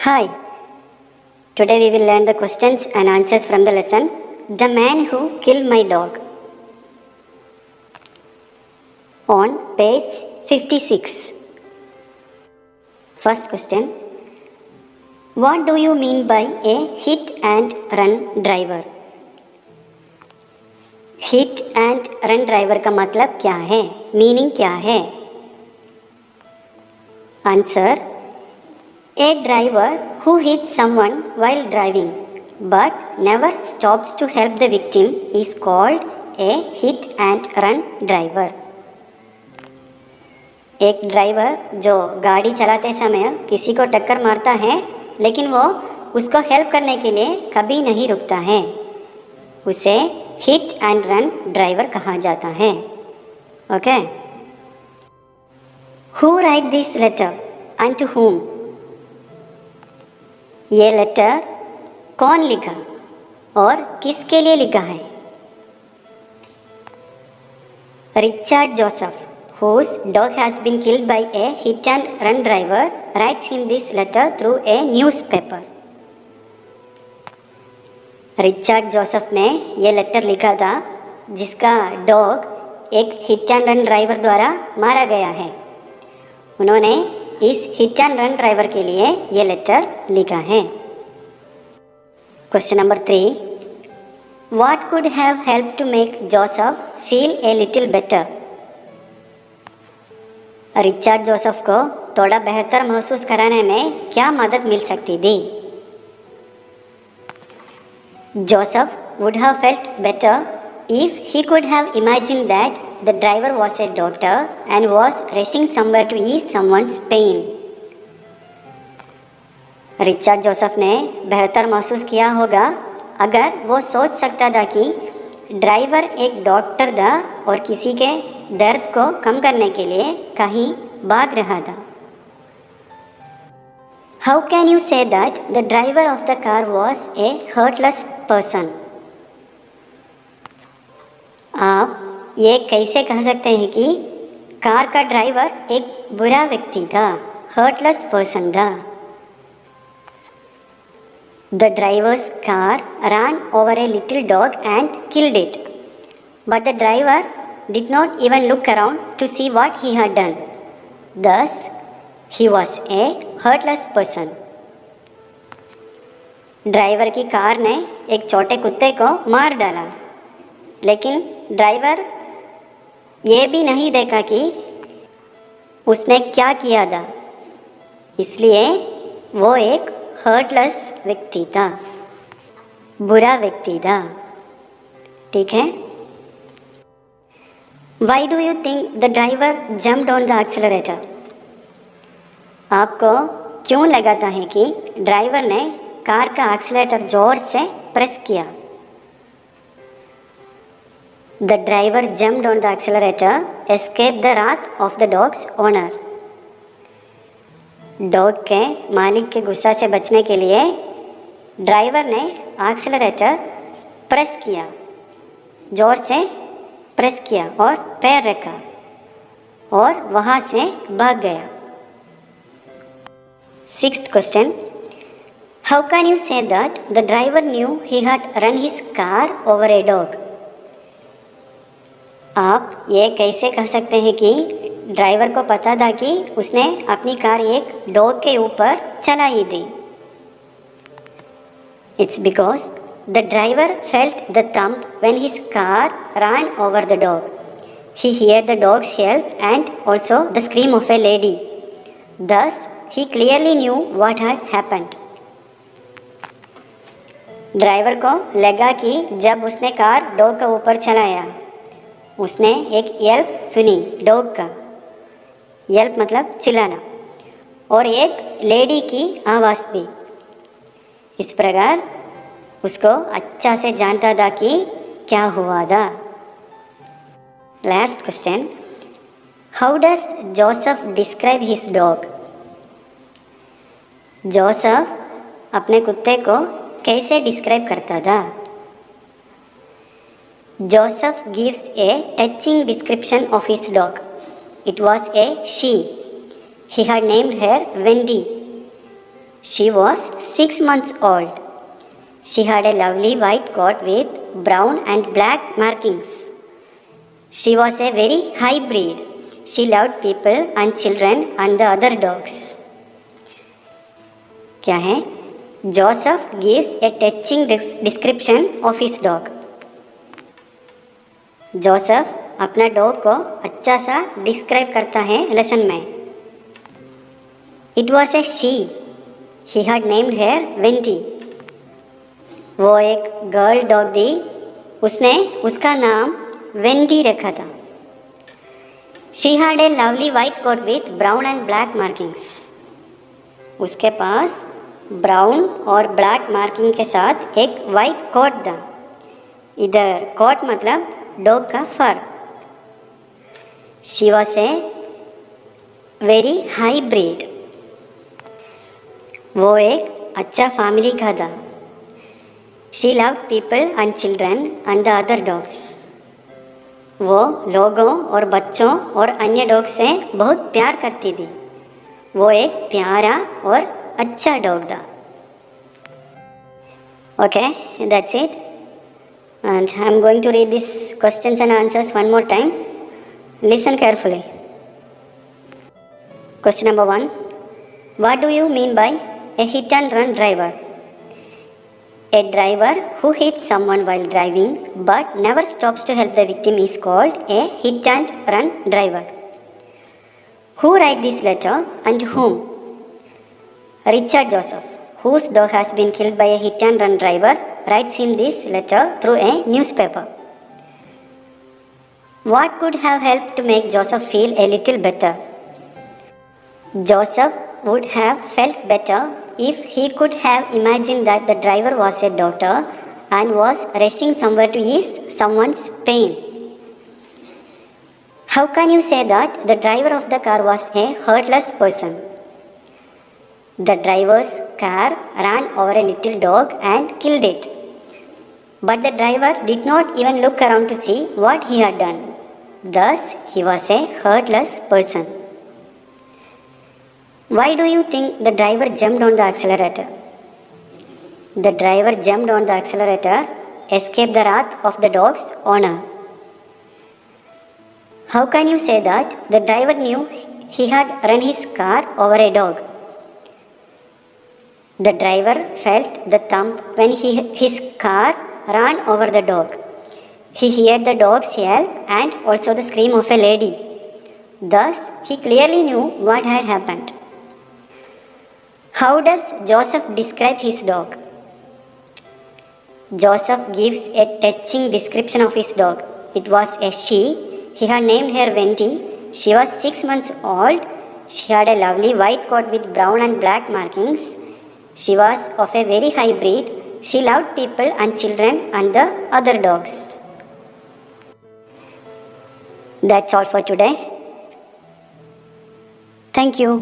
Hi, today we will learn the questions and answers from the lesson The Man Who Killed My Dog on page 56. First question. What do you mean by a hit and run driver? Hit and run driver का मतलब क्या है, meaning क्या है? Answer, a driver who hits someone while driving but never stops to help the victim is called a hit and run driver. एक driver जो गाड़ी चलाते समय किसी को टक्कर मारता है लेकिन वो उसको हेल्प करने के लिए कभी नहीं रुकता है, उसे हिट एंड रन ड्राइवर कहा जाता है. Okay. Who write this letter and to whom? ये लेटर कौन लिखा और किसके लिए लिखा है? Richard Joseph, whose dog has been killed by a hit and run driver, writes him this letter through a newspaper. Richard Joseph ने ये लेटर लिखा था जिसका डॉग एक हिट एंड रन ड्राइवर द्वारा मारा गया है. उन्होंने इस हिट एंड रन ड्राइवर के लिए ये लेटर लिखा है. Question number 3. What could have help to make Joseph feel a little better? Richard Joseph को थोड़ा बेहतर महसूस कराने में क्या मदद मिल सकती थी? Joseph would have felt better if he could have imagined that the driver was a doctor and was rushing somewhere to ease someone's pain. Richard Joseph ने बेहतर महसूस किया होगा अगर वो सोच सकता था कि ड्राइवर एक डॉक्टर था और किसी के दर्द को कम करने के लिए कहीं भाग रहा था. How can you say that the driver of the car was a hurtless person? आप ये कैसे कह सकते हैं कि कार का ड्राइवर एक बुरा व्यक्ति था, हर्टलेस पर्सन था? The driver's car ran over a little dog and killed it, but the driver did not even look around to see what he had done. Thus, he was a hurtless person. Driver की car ने एक छोटे कुत्ते को मार डाला, लेकिन driver ये भी नहीं देखा कि उसने क्या किया था, इसलिए वो एक हर्टलेस व्यक्ति था, बुरा व्यक्ति था. ठीक है. Why do you think the driver jumped on the accelerator? आपको क्यों लगाता है कि ड्राइवर ने कार का एक्सीलरेटर जोर से प्रेस किया? The driver jumped on the accelerator, escaped the wrath of the dog's owner. Dog के मालिक के गुस्सा से बचने के लिए ड्राइवर ने एक्सीलरेटर प्रेस किया, जोर से प्रेस किया और पैर रखा और वहाँ से भाग गया. 6th question. How can you say that the driver knew he had run his car over a dog? आप ये कैसे कह सकते हैं कि ड्राइवर को पता था कि उसने अपनी कार एक डॉग के ऊपर चलाई थी? It's because the driver felt the thump when his car ran over the dog. He heard the dog's yelp and also the scream of a lady. Thus, he clearly knew what had happened. Driver को लगा कि जब उसने car dog के ऊपर चलाया, उसने एक येल्प सुनी, डॉग का येल्प मतलब चिल्लाना, और एक लेडी की आवाज़ भी. इस प्रकार उसको अच्छा से जानता था कि क्या हुआ था. Last question. How does Joseph describe his dog? Joseph अपने कुत्ते को कैसे डिस्क्राइब करता था? Joseph gives A touching description of his dog. It was a she. He had named her Wendy. She was 6 months old. She had a lovely white coat with brown and black markings. She was a very high breed. She loved people and children and the other dogs. क्या है? Joseph gives a touching description of his dog. Joseph अपना dog को अच्छा सा describe करता है lesson में. It was a she. He had named her Wendy. वो एक गर्ल डॉग थी. उसने उसका नाम वेंटी रखा था. She had a lovely white coat with brown and black markings. उसके पास ब्राउन और ब्लैक मार्किंग के साथ एक वाइट कोट था. इधर कोट मतलब डॉग का fur. She was a very high breed. वो एक अच्छा फैमिली का था. She love people and children and the other dogs. वो लोगों और बच्चों और अन्य डॉग से बहुत प्यार करती थी. वो एक प्यारा और अच्छा डॉग था. Okay, that's it. And I am going to read these questions and answers one more time. Listen carefully. Question number 1. What do you mean by a hit and run driver? A driver who hits someone while driving but never stops to help the victim is called a hit and run driver. Who wrote this letter and whom? Richard Joseph, whose dog has been killed by a hit and run driver, writes him this letter through a newspaper. What could have helped to make Joseph feel a little better? Joseph would have felt better if he could have imagined that the driver was a doctor and was rushing somewhere to ease someone's pain. How can you say that the driver of the car was a heartless person? The driver's car ran over a little dog and killed it. But the driver did not even look around to see what he had done. Thus, he was a heartless person. Why do you think the driver jumped on the accelerator? The driver jumped on the accelerator, escaped the wrath of the dog's owner. How can you say that the driver knew he had run his car over a dog? The driver felt the thump when his car ran over the dog. He heard the dog's yell and also the scream of a lady. Thus, he clearly knew what had happened. How does Joseph describe his dog? Joseph gives a touching description of his dog. It was a she. He had named her Venti. She was 6 months old. She had a lovely white coat with brown and black markings. She was of a very high breed. She loved people and children and the other dogs. That's all for today. Thank you.